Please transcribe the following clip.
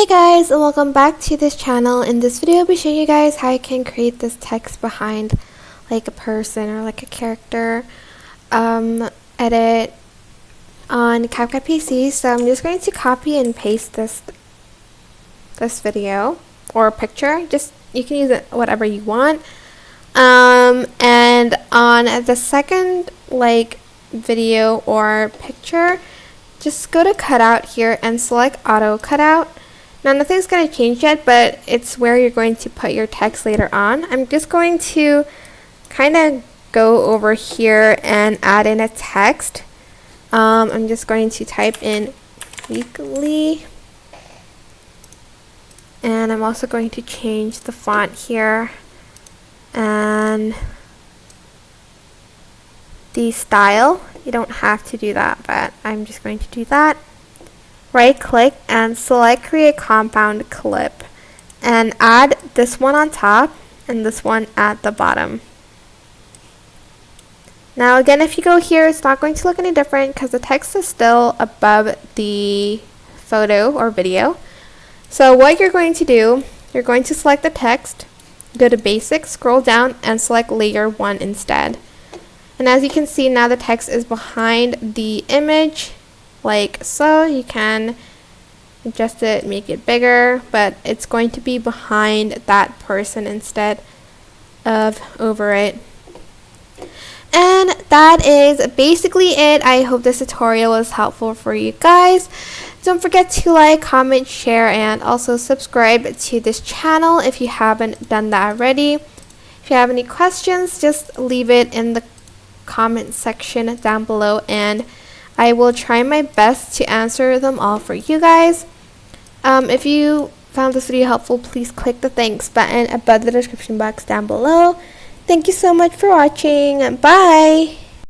Hey guys, and welcome back to this channel. In this video I'll be showing you guys how you can create this text behind like a person or like a character edit on CapCut PC. So I'm just going to copy and paste this video or picture. Just you can use it whatever you want. And on the second like video or picture, just go to cutout here and select auto cutout. Now nothing's going to change yet, but it's where you're going to put your text later on. I'm just going to kind of go over here and add in a text. I'm just going to type in weekly, and I'm also going to change the font here and the style. You don't have to do that, but I'm just going to do that. Right click and select create compound clip and add this one on top and this one at the bottom. Now again, if you go here, it's not going to look any different because the text is still above the photo or video. So what you're going to do, you're going to select the text, go to basic, scroll down and select layer 1 instead. And as you can see, now the text is behind the image like so. You can adjust it, make it bigger, but it's going to be behind that person instead of over it. And that is basically it. I hope this tutorial was helpful for you guys. Don't forget to like, comment, share, and also subscribe to this channel if you haven't done that already. If you have any questions, just leave it in the comment section down below and I will try my best to answer them all for you guys. If you found this video helpful, please click the thanks button above the description box down below. Thank you so much for watching. Bye!